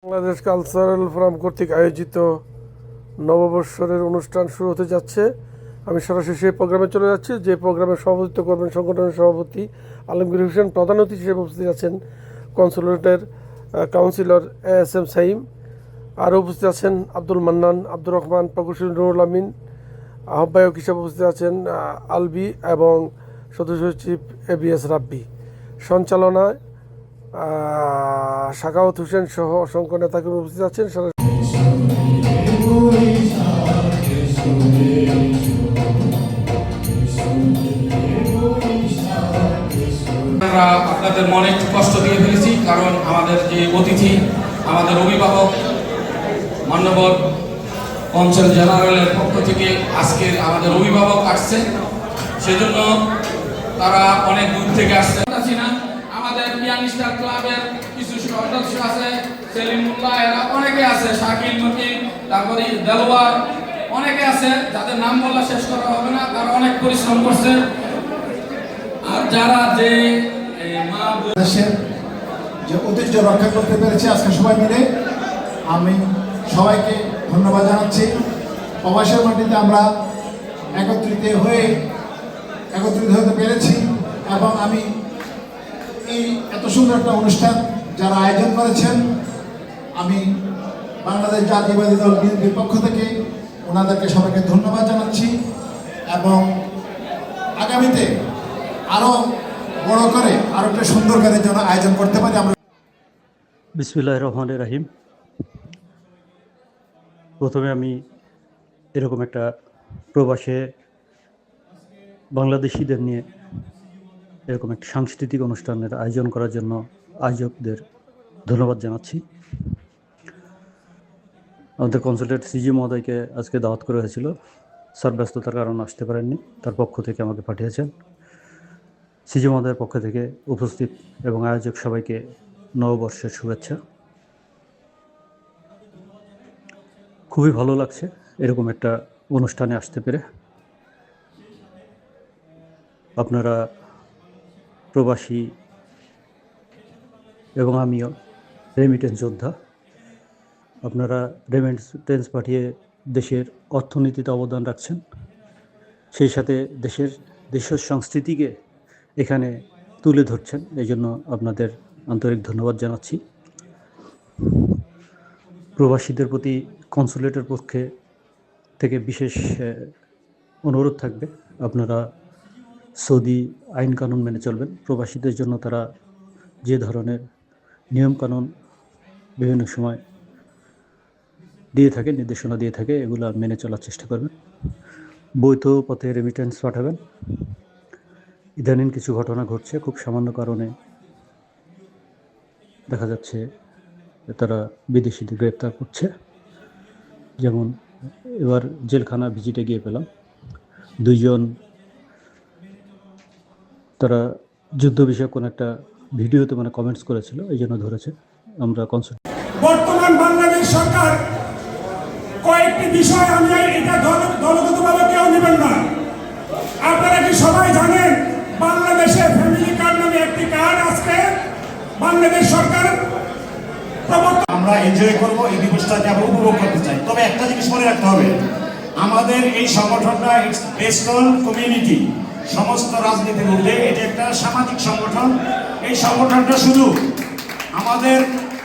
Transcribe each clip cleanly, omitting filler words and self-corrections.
Bangladesh cultural forum কর্তৃক আয়োজিত নববর্ষের অনুষ্ঠান শুরু হতে যাচ্ছে। আমি সরাসরি সেই প্রোগ্রামে চলে যাচ্ছি, যে প্রোগ্রামে সভাপতিত্ব করবেন সংগঠনের সভাপতি আলমগীর হোসেন। প্রধান অতিথি হিসেবে উপস্থিত আছেন কনসুলেটের কাউন্সিলর ASM সাইম। আরও উপস্থিত আছেন আব্দুল মান্নান, আব্দুর রহমান, প্রকৌশলী নুরুল আমিন। আহ্বায়ক হিসেবে উপস্থিত আছেন আলবি এবং সদস্য সচিব ABS রাব্বি। সঞ্চালনায় সাখাওয়াত হোসেন সহ অসংখ্য নেতাকর্মী উপস্থিত আছেন। আমরা আপনাদের মনে একটু কষ্ট দিয়ে ফেলেছি, কারণ আমাদের যে অতিথি, আমাদের অভিভাবক মান্যবর কনসাল জেনারেলের পক্ষ থেকে আজকের আমাদের অভিভাবক আসছে, সেজন্য তারা অনেক দূর থেকে আসছে। আমাদের পিয়ানিস্টার ক্লাবের কিছু সদস্য আছে, সেলিমুল্লাহ, এরা অনেকে আছে, শাকিল মকিল, তারপরে দেলওয়ার, অনেকে আছে যাদের নাম বলা শেষ করা হবে না। তারা অনেক পরিশ্রম করছে। আর যারা যে দেশের যে ঐতিহ্য রক্ষা করতে পেরেছে আজকে সবাই মিলে, আমি সবাইকে ধন্যবাদ জানাচ্ছি। প্রবাসের মাটিতে আমরা একত্রিত হতে পেরেছি এবং আমি এই এত সুন্দর একটা অনুষ্ঠান যারা আয়োজন করেছেন, আমি বাংলাদেশ জাতীয়বাদী দল বিএনপির পক্ষ থেকে ওনাদেরকে সবাইকে ধন্যবাদ জানাচ্ছি এবং আগামীতে আরও বড় করে আরও একটা সুন্দর করে যেন আয়োজন করতে পারি আমরা। বিসমিল্লাহির রহমানির রহিম। প্রথমে আমি এরকম একটা প্রবাসে বাংলাদেশিদের নিয়ে এরকম একটা সাংস্কৃতিক অনুষ্ঠানের আয়োজন করার জন্য আয়োজকদের ধন্যবাদ জানাচ্ছি। আমাদের কনসালটেন্ট সিজি মহোদয়কে আজকে দাওয়াত করা হয়েছিল, স্যার ব্যস্ততার কারণে আসতে পারেননি, তার পক্ষ থেকে আমাকে পাঠিয়েছেন। সিজি মহোদয়ের পক্ষ থেকে উপস্থিত এবং আয়োজক সবাইকে নববর্ষের শুভেচ্ছা। খুবই ভালো লাগছে এরকম একটা অনুষ্ঠানে আসতে পেরে। আপনারা প্রবাসী এবং আমিও রেমিটেন্স যোদ্ধা। আপনারা রেমিটেন্স পাঠিয়ে দেশের অর্থনীতিতে অবদান রাখছেন, সেই সাথে দেশের সংস্কৃতিকে এখানে তুলে ধরছেন। এই জন্য আপনাদের আন্তরিক ধন্যবাদ জানাচ্ছি। প্রবাসীদের প্রতি কনসুলেটের পক্ষে থেকে বিশেষ অনুরোধ থাকবে, আপনারা সৌদি আইন কানুন মেনে চলবেন। প্রবাসীদের জন্য তারা যে ধরনের নিয়মকানুন বিভিন্ন সময় দিয়ে থাকে, নির্দেশনা দিয়ে থাকে, এগুলো মেনে চলার চেষ্টা করবেন। বৈধ পথে রেমিটেন্স পাঠাবেন। ইদানিং কিছু ঘটনা ঘটছে, খুব সামান্য কারণে দেখা যাচ্ছে তারা বিদেশিদের গ্রেপ্তার করছে। যেমন এবার জেলখানা ভিজিটে গিয়ে পেলাম, দুইজন তারা যুদ্ধ বিষয়ক কোনো একটা ভিডিওতে কমেন্টস করেছিল, এই জন্য ধরেছে। আমরা বর্তমান বাংলাদেশ সরকার কয়েকটি বিষয়, আমি এটা দলগতভাবে কেউ নেবেন না। আপনারা কি সবাই জানেন বাংলাদেশে ফ্যামিলি কার্ড নামে একটি কার্ড আজকে বাংলাদেশ সরকার আমরা এনজয় করব, এই দিবসটাকে আমরা উপভোগ করতে চাই। তবে একটা জিনিস মনে রাখতে হবে, আমাদের এই সংগঠনটা বেসড অন কমিউনিটি। সমস্ত রাজনীতির মধ্যে এটা একটা সামাজিক সংগঠন। এই সংগঠনটা শুধু আমাদের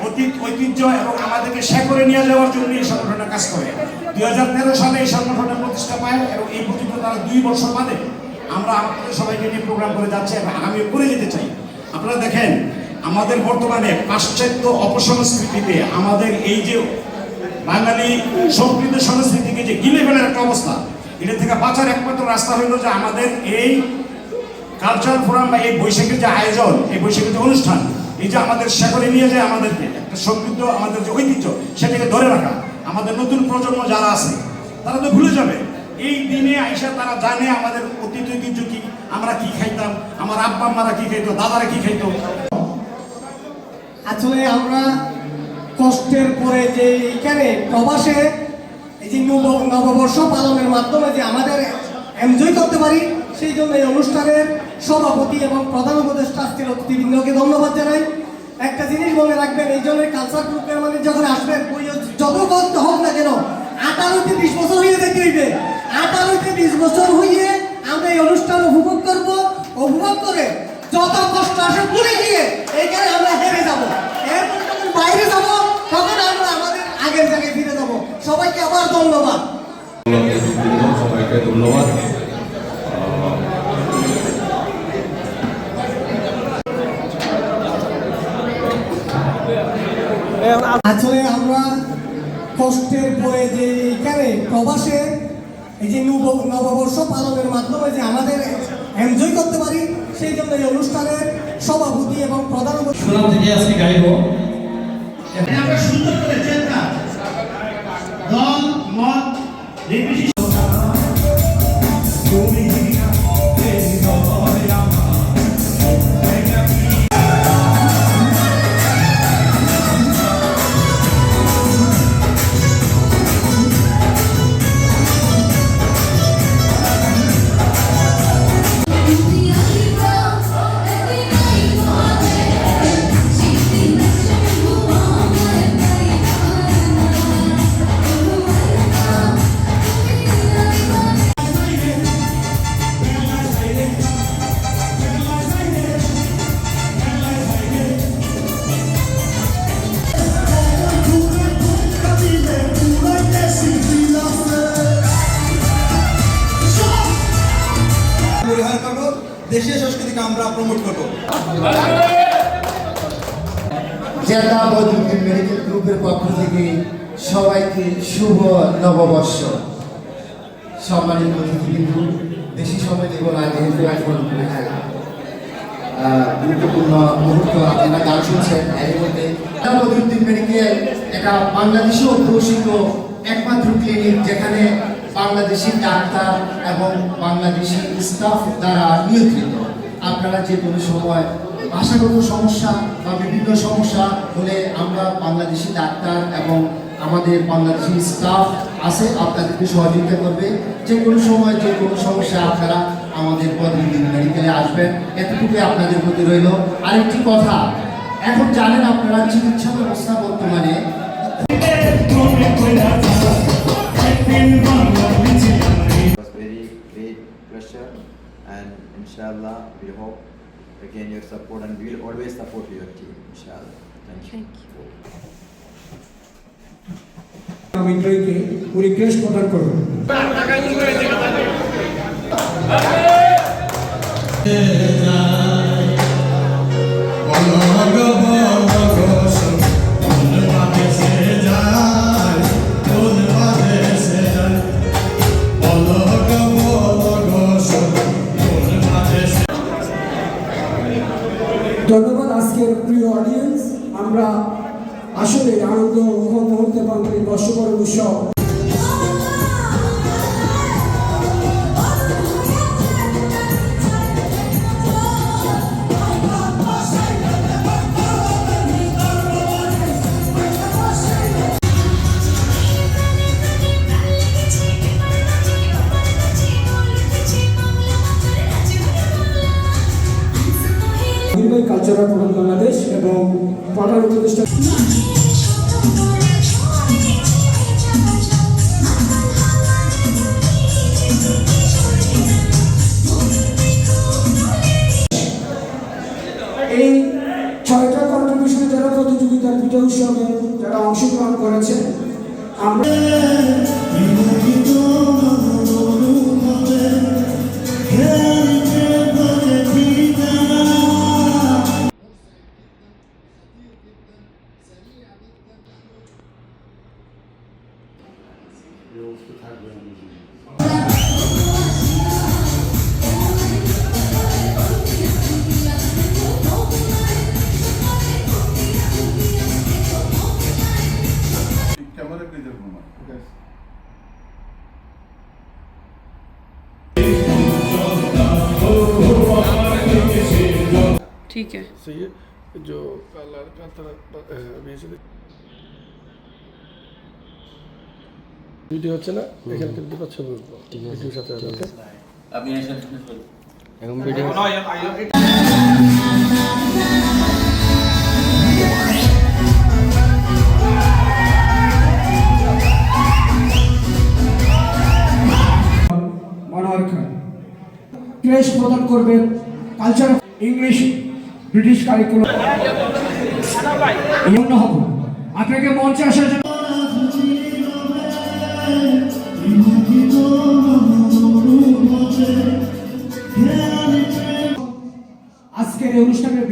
অতীত ঐতিহ্য এবং আমাদেরকে শেকড়ে নিয়ে যাওয়ার জন্য এই সংগঠনটা কাজ করে। 2013 সালে এই সংগঠনের প্রতিষ্ঠা পায় এবং এই পর্যন্ত তারা 2 বছর বাদে আমরা আমাদের সবাইকে নিয়ে প্রোগ্রাম করে যাচ্ছি এবং আমিও করে যেতে চাই। আপনারা দেখেন, আমাদের বর্তমানে পাশ্চাত্য অপসংস্কৃতিতে আমাদের এই যে বাঙালি সমৃদ্ধ সংস্কৃতিকে যে গিলে ফেলার একটা অবস্থা, এটা থেকে বাঁচার একমাত্র রাস্তা হলো যে আমাদের এই কালচারাল ফোরাম বা এই বৈশাখের যে আয়োজন, এই বৈশাখের যে অনুষ্ঠান, এই যে আমাদের শেকড়ে নিয়ে যায় আমাদেরকে একটা সমৃদ্ধ আমাদের যে ঐতিহ্য সেটাকে ধরে রাখা। আমাদের নতুন প্রজন্ম যারা আছে তারা তো ভুলে যাবে। এই দিনে আইসা তারা জানে আমাদের অতীত ঐতিহ্য কি, আমরা কি খাইতাম, আমার আব্বা আম্মারা কি খাইতো, দাদারা কি খাইতো। আসলে আমরা কষ্টের পরে যে এইখানে প্রবাসে এই যে নববর্ষ পালনের মাধ্যমে যে আমাদের এনজয় করতে পারি, সেই জন্য এই অনুষ্ঠানের সভাপতি এবং প্রধান উপদেষ্টা আজকের অতিথিবৃন্দকে ধন্যবাদ জানাই। একটা জিনিস মনে রাখবেন, এই জন্য কালচার প্রোগ্রামে যখন আসবেন যত বলতে হোক না কেন 18-20 বছর হয়ে যেতে হইবে। 18-20 বছর হইয়ে আমরা এই অনুষ্ঠান উপভোগ করব, উপভোগ করে যত কষ্ট আসে পুরে গিয়ে এইখানে আমরা হেরে যাব। এরপর যখন বাইরে যাব তখন আমরা আমাদের আগের জায়গায় ফিরে যাব। সবাইকে আবার ধন্যবাদ। সবাইকে ধন্যবাদ। আসলে আমরা কষ্টের পরে যে এখানে প্রবাসে এই যে নববর্ষ পালনের মাধ্যমে যে আমাদের এনজয় করতে পারি, সেই জন্য এই অনুষ্ঠানের সভাপতি এবং প্রধান সুনাম থেকে আজকে গাইব। আমরা সুন্দর করে চেষ্টা দল মত নির্বিশেষে পরিহার করবো, দেশের সংস্কৃতিকে আমরা প্রমোট করবো। জেলা বদরুদ্দিন মেডিকেল গ্রুপের পক্ষ থেকে সবাইকে শুভ নববর্ষ। সম্মানিত অতিথিবৃন্দ, বেশি সময় দেব না, যেহেতু এখন গুরুত্বপূর্ণ মুহূর্ত। আপনারা গান শুনছেন, এর মধ্যে জেলা বদরুদ্দিন মেডিকেল একটা বাংলাদেশে অধ্যুষিত একমাত্র ক্লিনিক যেখানে বাংলাদেশি ডাক্তার এবং বাংলাদেশি স্টাফ দ্বারা নিয়ন্ত্রিত। আপনারা যে কোনো সময় ভাষাগত সমস্যা বা বিভিন্ন সমস্যা হলে আমরা বাংলাদেশি ডাক্তার এবং আমাদের বাংলাদেশি স্টাফ আছে, আপনাদেরকে সহযোগিতা করবে। যে কোনো সময় যে কোনো সমস্যা আপনারা আমাদের বদরুদ্দিন মেডিকেলে আসবেন, এতটুকু আপনাদের প্রতি রইল। আরেকটি কথা, এখন জানেন আপনারা চিকিৎসা ব্যবস্থা বর্তমানে was very great pleasure, and inshallah we hope again your support, and we will always support your team, inshallah. Thank you. আমি ট্রেকে রিকোয়েস্ট প্রদান করব। ধন্যবাদ আজকের প্রিয় অডিয়েন্স। আমরা আসলে আনন্দ মুহূর্তে পালন বর্ষবরণ উৎসব। কালচারাল প্রোগ্রাম বাংলাদেশ এবং পাঠান উপদেষ্টা এই 6টা কন্ট্রিবিউশনে যারা প্রতিযোগিতার পিঠা উৎসবে যারা অংশগ্রহণ করেছে, আমরা ठीक है। सही है। जो कलर का तरह ভিডিও হচ্ছে না, এখানে কিন্তু ছবি উঠবো ভিডিওর সাথে। আপনি এখন ভিডিও ক্রেশ প্রদান করবে কালচার ইংলিশ ব্রিটিশ কারিকুলাম হব। আপনাকে মঞ্চে আসার জন্য আজকের এই অনুষ্ঠানের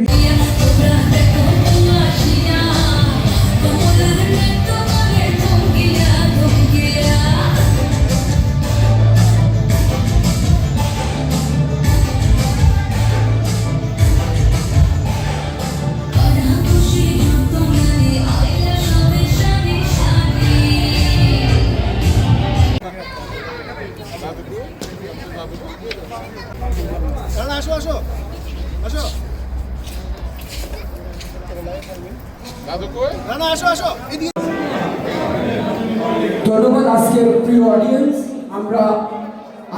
ধন্যবাদ। আজকের প্রিয় অডিয়েন্স, আমরা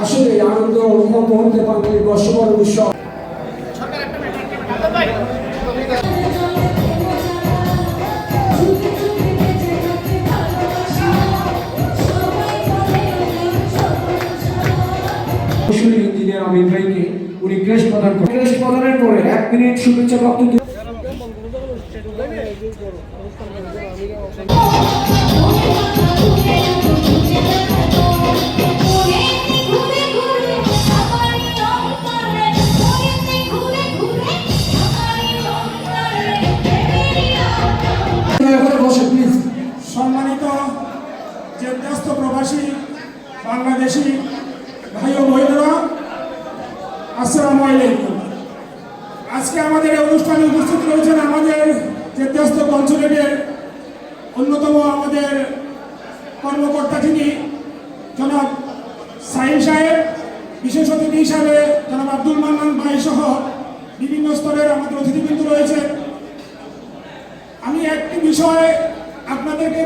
আসলে আনন্দ মুহূর্তে বাঙালির বর্ষবরণ উৎসব ইঞ্জিনিয়ার আমিন ভাইকে উনি ক্রেশ প্রদান করেন। ক্রেশ প্রদানের পরে 1 মিনিট শুভেচ্ছা বক্তব্য বসে প্লিজ। সম্মানিত জেদ্দাস্ত প্রবাসী বাংলাদেশি ভাই ও বোনেরা, আসসালামু আলাইকুম। আজকে আমাদের এই অনুষ্ঠানে উপস্থিত রয়েছেন আমাদের জেদ্দাস্ত কনসুলেটের অন্যতম আমাদের কর্মকর্তা যিনি জনাব সাইন সাহেব, বিশেষ অতিথি হিসাবে জনাব আব্দুল মান্নান ভাই সহ বিভিন্ন স্তরের আমাদের অতিথিবৃন্দ রয়েছেন। আমি একটি বিষয় আপনাদেরকে,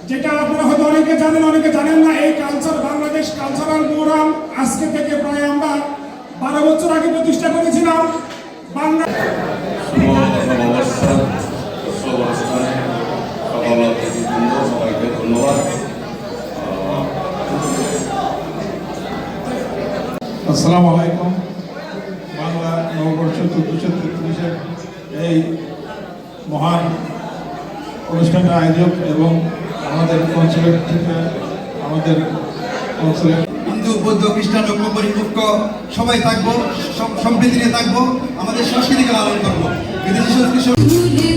যেটা আপনারা হয়তো অনেকে জানেন অনেকে জানেন না, এই কালচার বাংলাদেশ কালচারাল ফোরাম আজকে থেকে প্রায় আমরা 12 বছর আগে প্রতিষ্ঠা করেছিলাম। বাংলা সবাইকে ধন্যবাদ। আসসালামু আলাইকুম। বাংলা নববর্ষ 1433-এর এই মহান অনুষ্ঠানের আয়োজক এবং আমাদের কনসুলেট থেকে আমাদের কনসুলেট হিন্দু বৌদ্ধ খ্রিস্টান ঐক্য সবাই থাকবো, সম্প্রীতি নিয়ে থাকবো, আমাদের সংস্কৃতিকে লালন করবো। বিদেশি সংস্কৃতি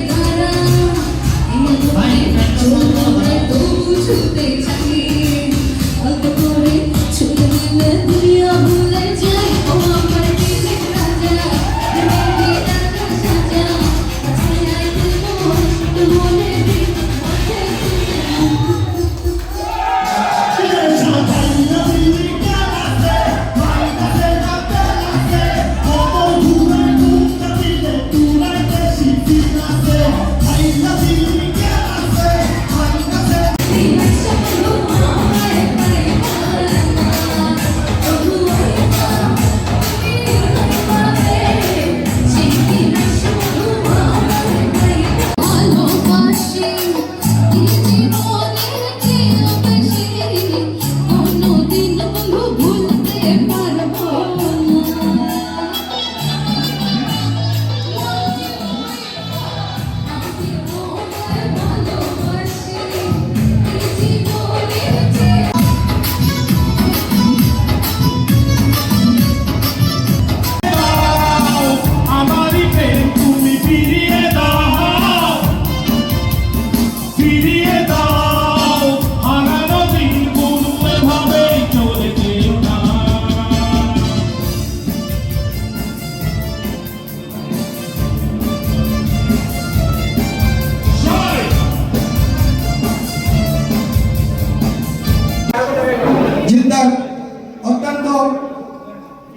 অত্যন্ত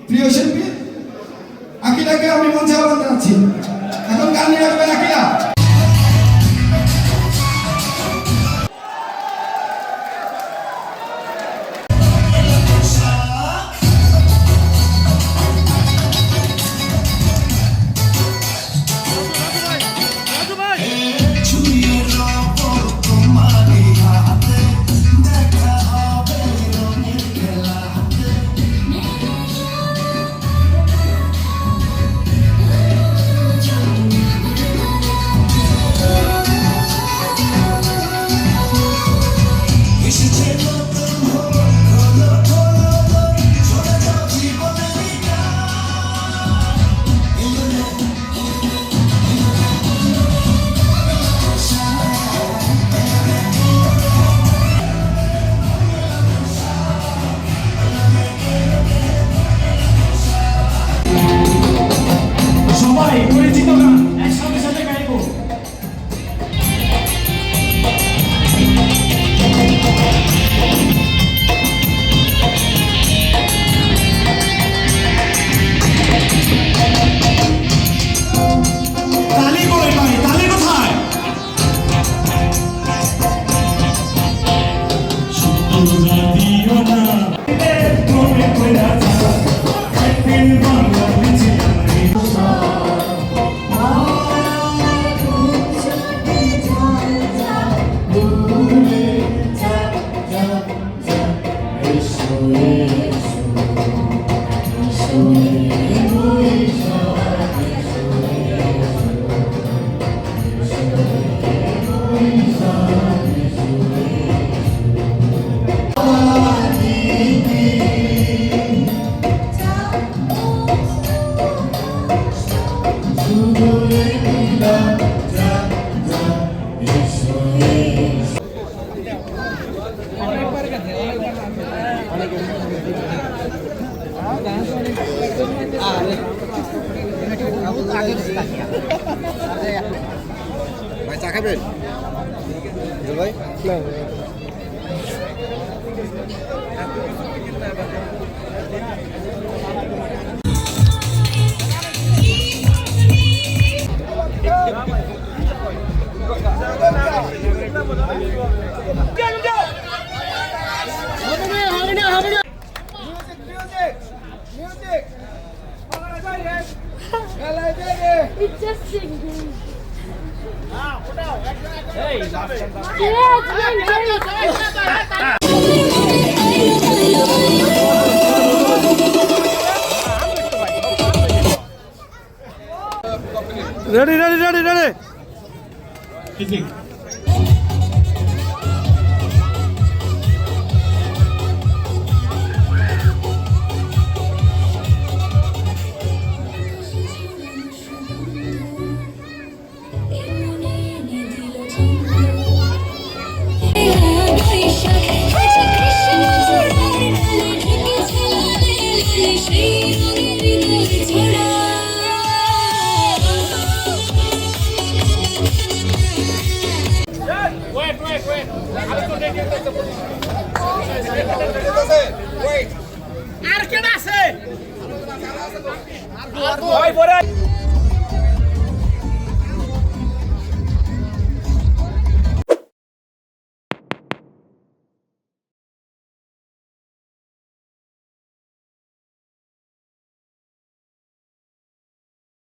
প্রিয় শিল্পী আকিলাকে আমি মঞ্চে আহ্বান জানাচ্ছি। এখন গান নিয়ে আসবেন আকিলা। ভাই চা খাবেন ভাই It's just singing. Ready ready ready ready Physics.